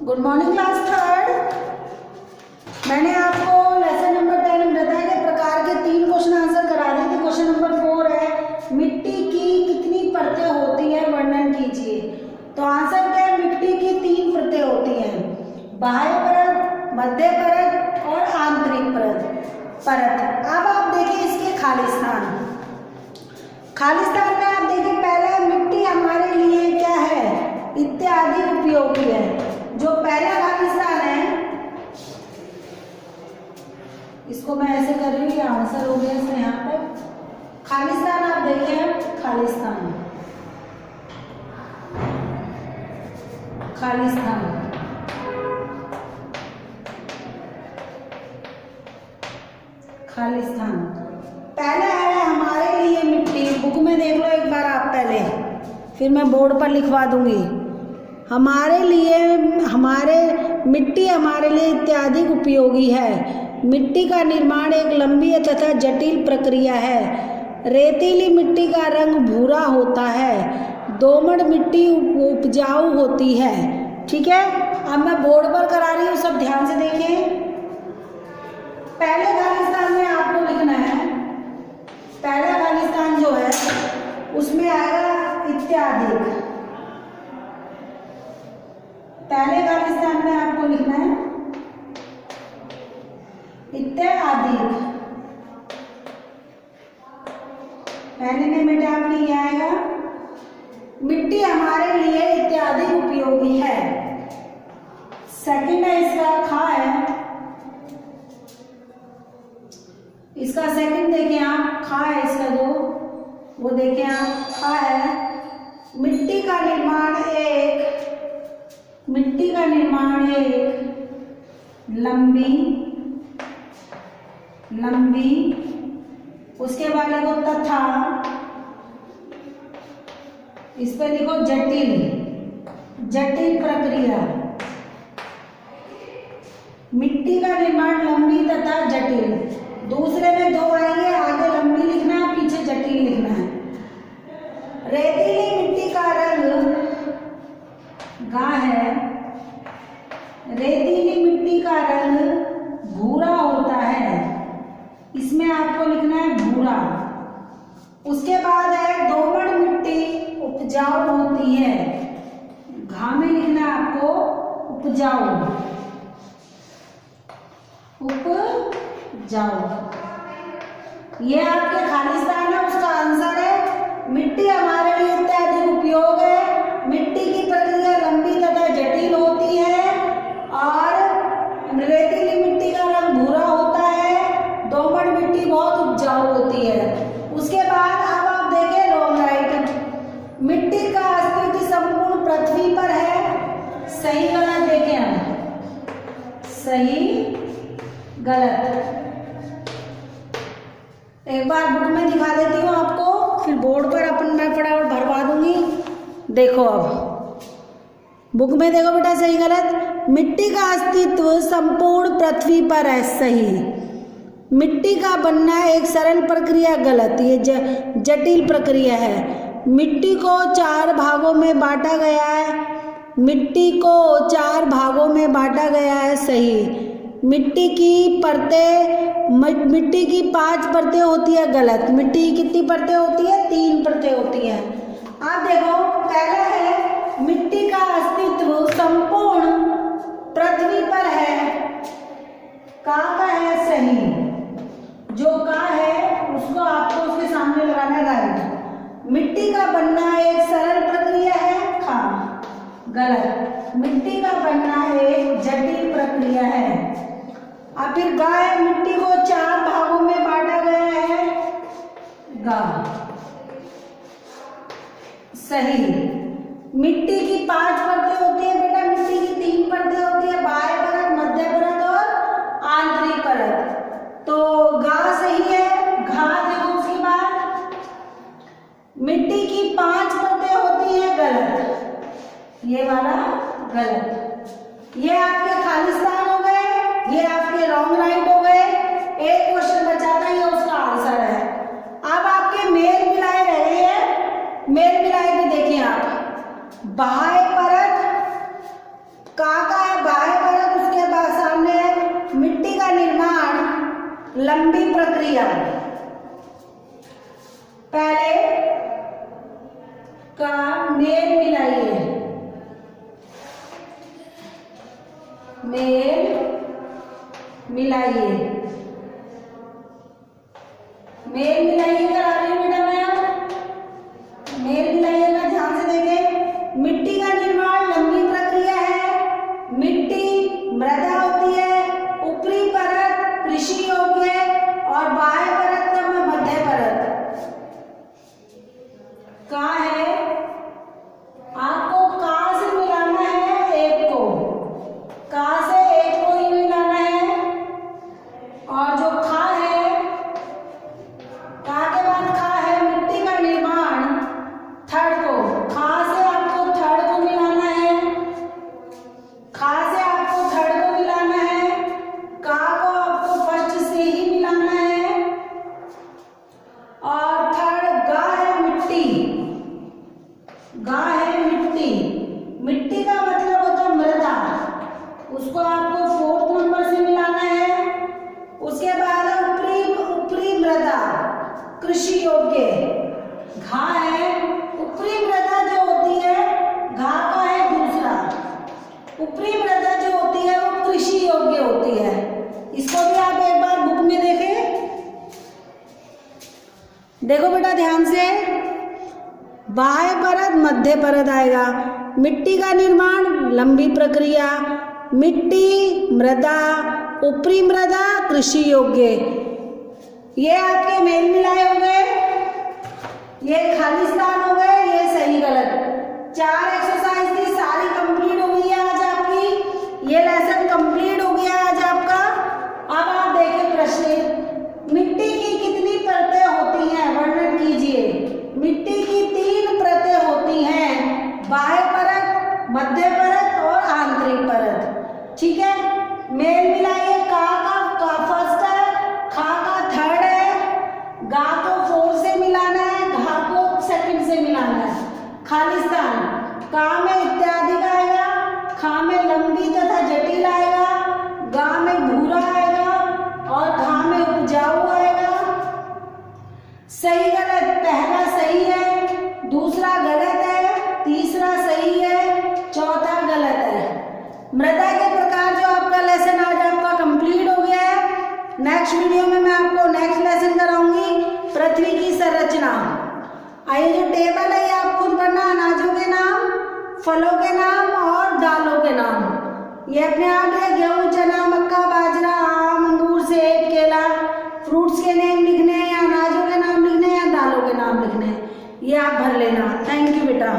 Good morning class third. मैंने आपको lesson number 10 में बताया कि प्रकार के 3 क्वेश्चन आंसर करा दिए थे। क्वेश्चन नंबर 4 है मिट्टी की कितनी परतें होती है वर्णन कीजिए। तो आंसर क्या है, मिट्टी की 3 परतें होती हैं, बाह्य परत, मध्य परत और आंतरिक परत। अब आप देखिए इसके खालिस्तान में आप देखिए पहला मिट्टी हमारे लिए क्या है, इत्यादि उपयोगी है। जो पहला खालिस्तान है इसको मैं ऐसे कर रही हूँ, ये आंसर हो गया इसमें। यहाँ पर खालिस्तान आप देखिए, खालिस्तान पहला है हमारे लिए मिट्टी। बुक में देख लो एक बार आप पहले, फिर मैं बोर्ड पर लिखवा दूंगी। मिट्टी हमारे लिए इत्यादि उपयोगी है। मिट्टी का निर्माण एक लंबी तथा जटिल प्रक्रिया है। रेतीली मिट्टी का रंग भूरा होता है। दोमट मिट्टी उपजाऊ होती है। ठीक है, अब मैं बोर्ड पर करा रही हूँ, सब ध्यान से देखें। पहले खालिस्तान में आपको लिखना है, पहला खालिस्तान जो है उसमें आएगा इत्यादि। पहले खालिस्तान में आपको लिखना है इत्यादि। पहले में बेटा आपके ये आएगा मिट्टी हमारे लिए इत्यादि उपयोगी है। सेकंड है इसका खा है, इसका सेकंड देखें आप, खा है इसका जो, वो देखें आप, खा है मिट्टी का निर्माण एक लंबी, उसके बाद लिखो तथा, इस पे लिखो जटिल प्रक्रिया। मिट्टी का निर्माण लंबी तथा जटिल, दूसरे में 2 आएंगे, आगे लंबी लिखना है, पीछे जटिल लिखना है। रेतीली मिट्टी का रंग रेतीली मिट्टी का रंग भूरा होता है, इसमें आपको लिखना है भूरा। उसके बाद है दोमट मिट्टी उपजाऊ होती है, घा में लिखना है आपको उपजाऊ। ये आपके खालिस्तान है, उसका आंसर है मिट्टी हमारे लिए इत्यादि उपयोग है। मिट्टी की प्रक्रिया लंबी तथा जटिल होती है और रेतीली मिट्टी का रंग भूरा होता है, दोमट मिट्टी बहुत उपजाऊ होती है। उसके बाद अब आप देखें लॉन्ग राइट, मिट्टी का अस्तित्व संपूर्ण पृथ्वी पर है। सही गलत देखें हम, सही गलत एक बार बुक में दिखा देती हूँ आपको, फिर बोर्ड पर मैं फटाफट भरवा दूंगी। देखो अब बुक में देखो बेटा, सही गलत। मिट्टी का अस्तित्व संपूर्ण पृथ्वी पर है, सही। मिट्टी का बनना एक सरल प्रक्रिया, गलत, ये जटिल प्रक्रिया है। मिट्टी को 4 भागों में बांटा गया है, सही। मिट्टी की 5 परतें होती है, गलत। मिट्टी की कितनी परतें होती है, 3 परतें होती हैं। आप देखो पहला है मिट्टी का अस्तित्व संपूर्ण पृथ्वी पर है, का है सही। जो का है उसको आपको उसके सामने लगाना है, राइट। मिट्टी का बनना एक सरल प्रक्रिया है, खा गलत। मिट्टी का बनना एक जटिल प्रक्रिया है। अब फिर गा है मिट्टी को 4 भागों में बांटा गया है, गा सही। मिट्टी की 5 परतें होती है बेटा, मिट्टी की 3 परतें होती है, बाह्य परत, मध्य परत और आंतरिक परत। तो गा सही है, घा देखो उसके बाद। मिट्टी की 5 परतें होती है, गलत, ये वाला गलत। ये आपके खालिस्तान हो गए, ये आपके रॉन्ग राइट हो गए। एक क्वेश्चन बचा था, ये उसका आंसर है। अब आपके मेल मिलाए रहे हैं, मेल मिलाए भी देखिए आप। बाह्य परत का है लंबी प्रक्रिया। पहले का मेल मिलाइए, मेल मिलाइए, मेल मिलाइए करा रही हूं बेटा मैं, मेल मिलाइएगा, ध्यान से देखें। मिट्टी का निर्माण लंबी प्रक्रिया है। मिट्टी मृदा होती है, ऊपरी परत कृषि योग्य और बाह्य परत का मध्य परत। कहाँ है? आपको कहाँ से मिलाना है? एक को, कहाँ से? एक को ही मिलाना है। और जो खा है, कहाँ के बाद खा है? मिट्टी का निर्माण थर्ड को, खा से आपको थर्ड को मिलाना है, खा से आपको थर्ड को मिलाना है, का को आपको फर्स्ट से ही मिलाना है। और थर्ड गा है मिट्टी, गा है मिट्टी। मिट्टी का मतलब होता है मृदा, उसको आपको फोर्थ नंबर से मिलाना है। उसके बाद ऊपरी मृदा कृषि योग्य, घा है। ऊपरी मृदा जो होती है, घा का है दूसरा, ऊपरी मृदा जो होती है वो कृषि योग्य होती है। इसको भी आप एक बार बुक में देखें। देखो बेटा ध्यान से, बाह्य परत मध्य परत आएगा। मिट्टी का निर्माण लंबी प्रक्रिया, मिट्टी मृदा, ऊपरी मृदा कृषि योग्य। ये आपके मेल मिलाए हो गए, ये खाली स्थान हो गए, ये सही गलत। 4 एक्सरसाइज थी, सारी कंप्लीट हो गई है आज आपकी। ये लेसन कंप्लीट हो गया आज आपका। अब आप देखें प्रश्न, मिट्टी की कितनी परतें होती हैं? वर्णन कीजिए। मिट्टी की 3 परतें होती हैं, बाह्य परत, मध्य परत और आंतरिक परत। ठीक है, मेल मिलाइए। का फर्स्ट है, खा का थर्ड है, गा को 4 से मिलाना है, घा को सेकंड से मिलाना है। खाली स्थान, का में इत्यादि का आएगा, खा में लंबी तथा जटिल आएगा, गा में भूरा आएगा और घा में उपजाऊ आएगा। सही गलत, पहला सही है, दूसरा गलत है, तीसरा सही है, चौथा गलत है। मृदा के प्रकार जो आपका लेसन आज आपका कंप्लीट हो गया है। नेक्स्ट वीडियो में मैं आपको नेक्स्ट लेसन कराऊंगी पृथ्वी की संरचना। आइए जो टेबल है ये आप खुद पढ़ना, अनाजों के नाम, फलों के नाम और दालों के नाम। ये अपने आप है, गेहूं, चना, मक्का, बाजरा, आम, अंगूर, सेब, केला। फ्रूट्स के नेम लिखने हैं या अनाजों के नाम लिखने हैं या दालों के नाम लिखने हैं, ये आप भर लेना। थैंक यू बेटा।